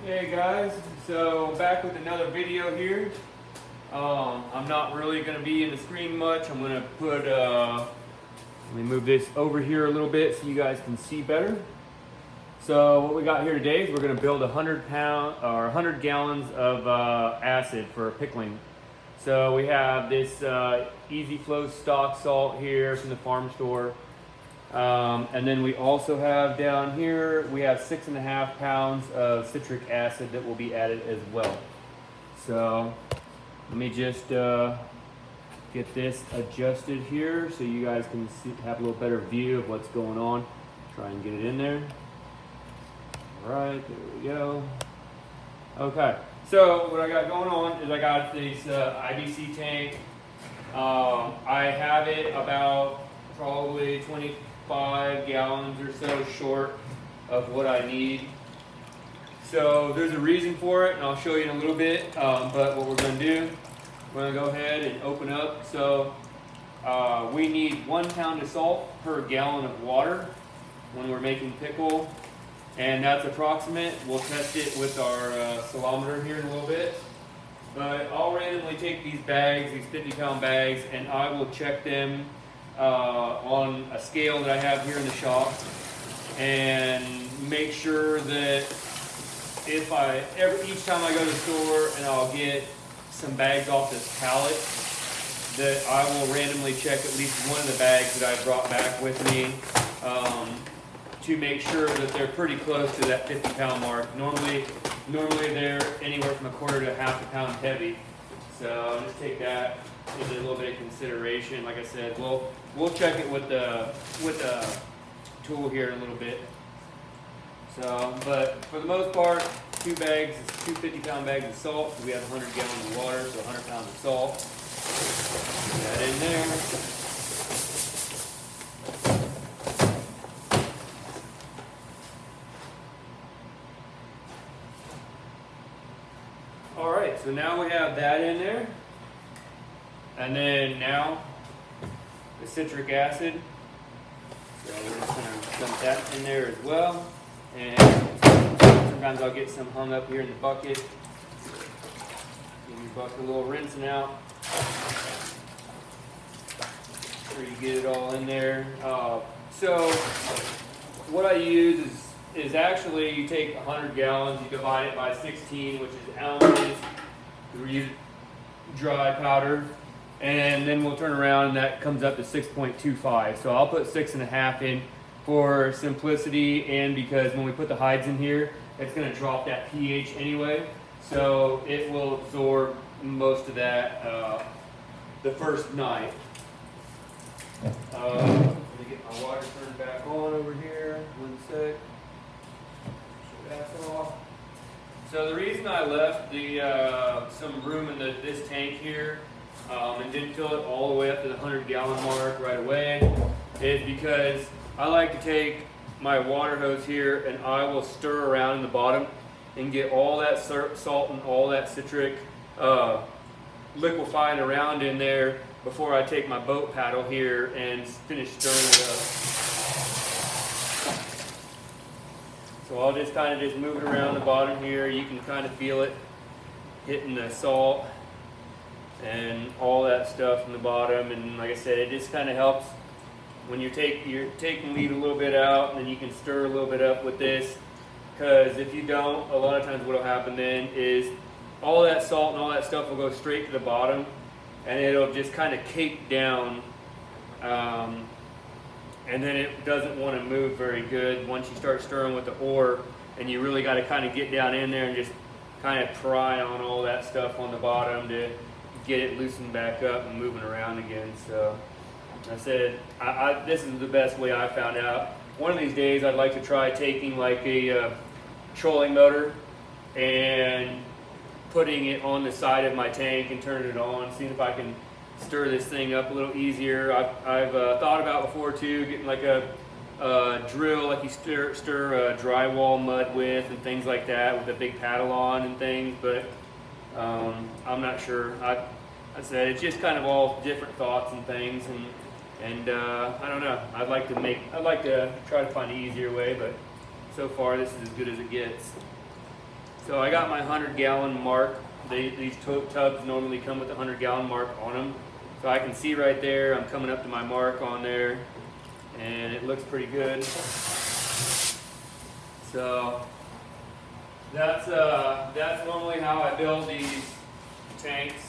Hey guys, so back with another video here. I'm not really going to be in the screen much. I'm going to put, let me move this over here a little bit so you guys can see better. So what we got here today is we're going to build 100 gallons of acid for pickling. So we have this Easy Flow stock salt here from the farm store. And then we also have down here, we have 6.5 pounds of citric acid that will be added as well. So let me just get this adjusted here so you guys can see, have a little better view of what's going on. Try and get it in there. All right, there we go. Okay, so what I got going on is I got this IBC tank. I have it about probably 25 gallons or so short of what I need. So there's a reason for it, and I'll show you in a little bit. But what we're going to do, we're going to go ahead and open up. So we need 1 pound of salt per gallon of water when we're making pickle, and that's approximate. We'll test it with our salometer here in a little bit. But I'll randomly take these bags, these 50-pound bags, and I will check them on a scale that I have here in the shop, and make sure that if each time I go to the store and I'll get some bags off this pallet, that I will randomly check at least one of the bags that I brought back with me to make sure that they're pretty close to that 50-pound mark. Normally they're anywhere from 1/4 to 1/2 pound heavy. So just take that into a little bit of consideration. Like I said, we'll check it with the tool here in a little bit. So, but for the most part, 2 bags, 2 50-pound bags of salt. So we have 100 gallons of water, so 100 pounds of salt. Put that in there. All right, so now we have that in there. And then now the citric acid. So we're just going to dump that in there as well. And sometimes I'll get some hung up here in the bucket. Give your bucket a little rinsing out. Make sure you get it all in there. So what I use is actually you take 100 gallons, you divide it by 16, which is ounces. We use dry powder. And then we'll turn around and that comes up to 6.25. So I'll put 6.5 in for simplicity, and because when we put the hides in here, it's going to drop that pH anyway. So it will absorb most of that the first night. Let me get my water turned back on over here. 1 sec. Shut that off. So the reason I left some room in this tank here and didn't fill it all the way up to the 100-gallon mark right away is because I like to take my water hose here and I will stir around in the bottom and get all that salt and all that citric liquefying around in there before I take my boat paddle here and finish stirring it up. So I'll just kind of move it around the bottom here. You can kind of feel it hitting the salt and all that stuff in the bottom. And like I said, it just kind of helps when you take and leave a little bit out, and then you can stir a little bit up with this, because if you don't, a lot of times what will happen then is all that salt and all that stuff will go straight to the bottom, and it'll just kind of cake down, and then it doesn't want to move very good once you start stirring with the oar, and you really got to kind of get down in there and just kind of pry on all that stuff on the bottom to get it loosened back up and moving around again. So I said, this is the best way I found out. One of these days I'd like to try taking like a trolling motor and putting it on the side of my tank and turning it on, seeing if I can stir this thing up a little easier. I've thought about before too, getting like a drill like you stir drywall mud with and things like that with a big paddle on and things, but I'm not sure. I said it's just kind of all different thoughts and things, and I don't know. I'd like to try to find an easier way, but so far this is as good as it gets. So I got my 100-gallon mark. These tubs normally come with a 100-gallon mark on them. So I can see right there, I'm coming up to my mark on there, and it looks pretty good. So that's normally how I build these tanks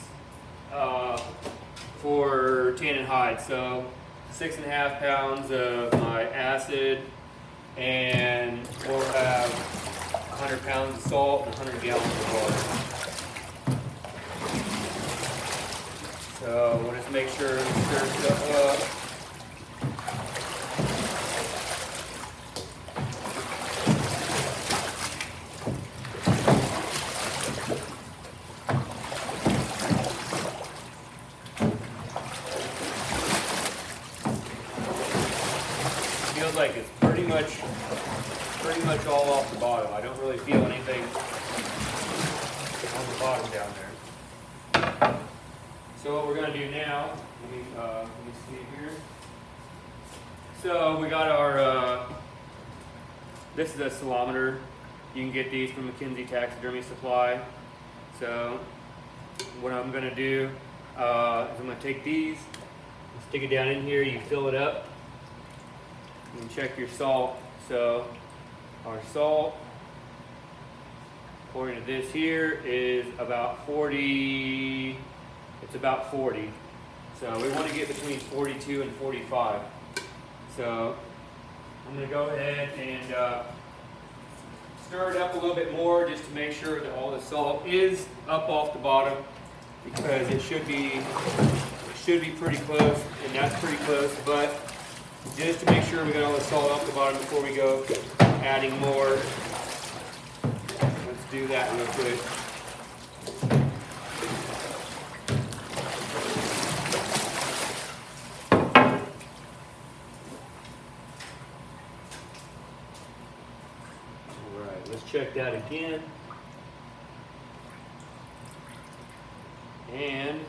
for tan and hide. So 6.5 pounds of my acid, and we'll have 100 pounds of salt and 100 gallons of water. So we'll just make sure we stir stuff up. Feels like it's pretty much all off the bottom. I don't really feel anything on the bottom down there. So what we're going to do now, let me see here. So we got our, this is a salometer. You can get these from McKinsey Taxidermy Supply. So what I'm going to do is I'm going to take these, stick it down in here, you fill it up. You can check your salt. So our salt, according to this here, is about 40. It's about 40. So we want to get between 42 and 45. So I'm going to go ahead and stir it up a little bit more just to make sure that all the salt is up off the bottom, because it should be pretty close, and that's pretty close, but just to make sure we got all the salt off the bottom before we go adding more. Let's do that real quick. Alright, let's check that again. And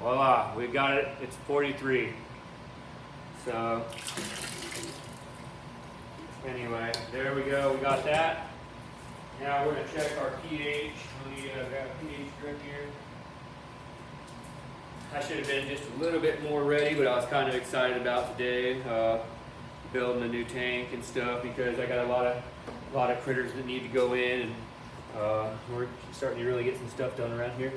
voila, we got it. It's 43. So anyway, there we go. We got that. Now we're going to check our pH. Let me grab a pH strip here. I should have been just a little bit more ready, but I was kind of excited about today, building a new tank and stuff, because I got a lot of critters that need to go in, and we're starting to really get some stuff done around here.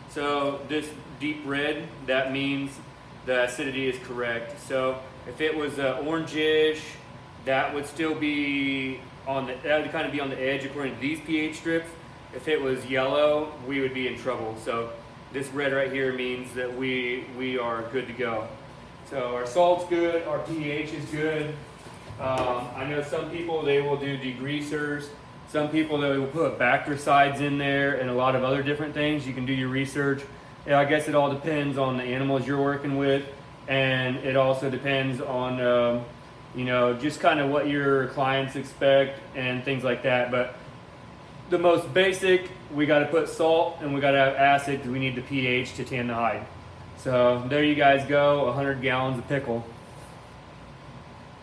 So this deep red, that means the acidity is correct. So if it was orangish, that would still be that would kind of be on the edge according to these pH strips. If it was yellow, we would be in trouble. So this red right here means that we are good to go. So our salt's good, our pH is good. I know some people, they will do degreasers. Some people, they will put bactericides in there and a lot of other different things. You can do your research. Yeah, I guess it all depends on the animals you're working with, and it also depends on you know, just kind of what your clients expect and things like that. But the most basic, we got to put salt and we got to have acid because we need the pH to tan the hide. So there you guys go, 100 gallons of pickle.